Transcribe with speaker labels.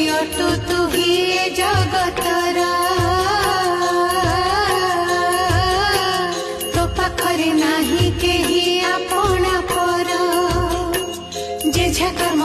Speaker 1: अटु तू ही जगतर तो पाखरे नाही केही आपणा पर जे कर्म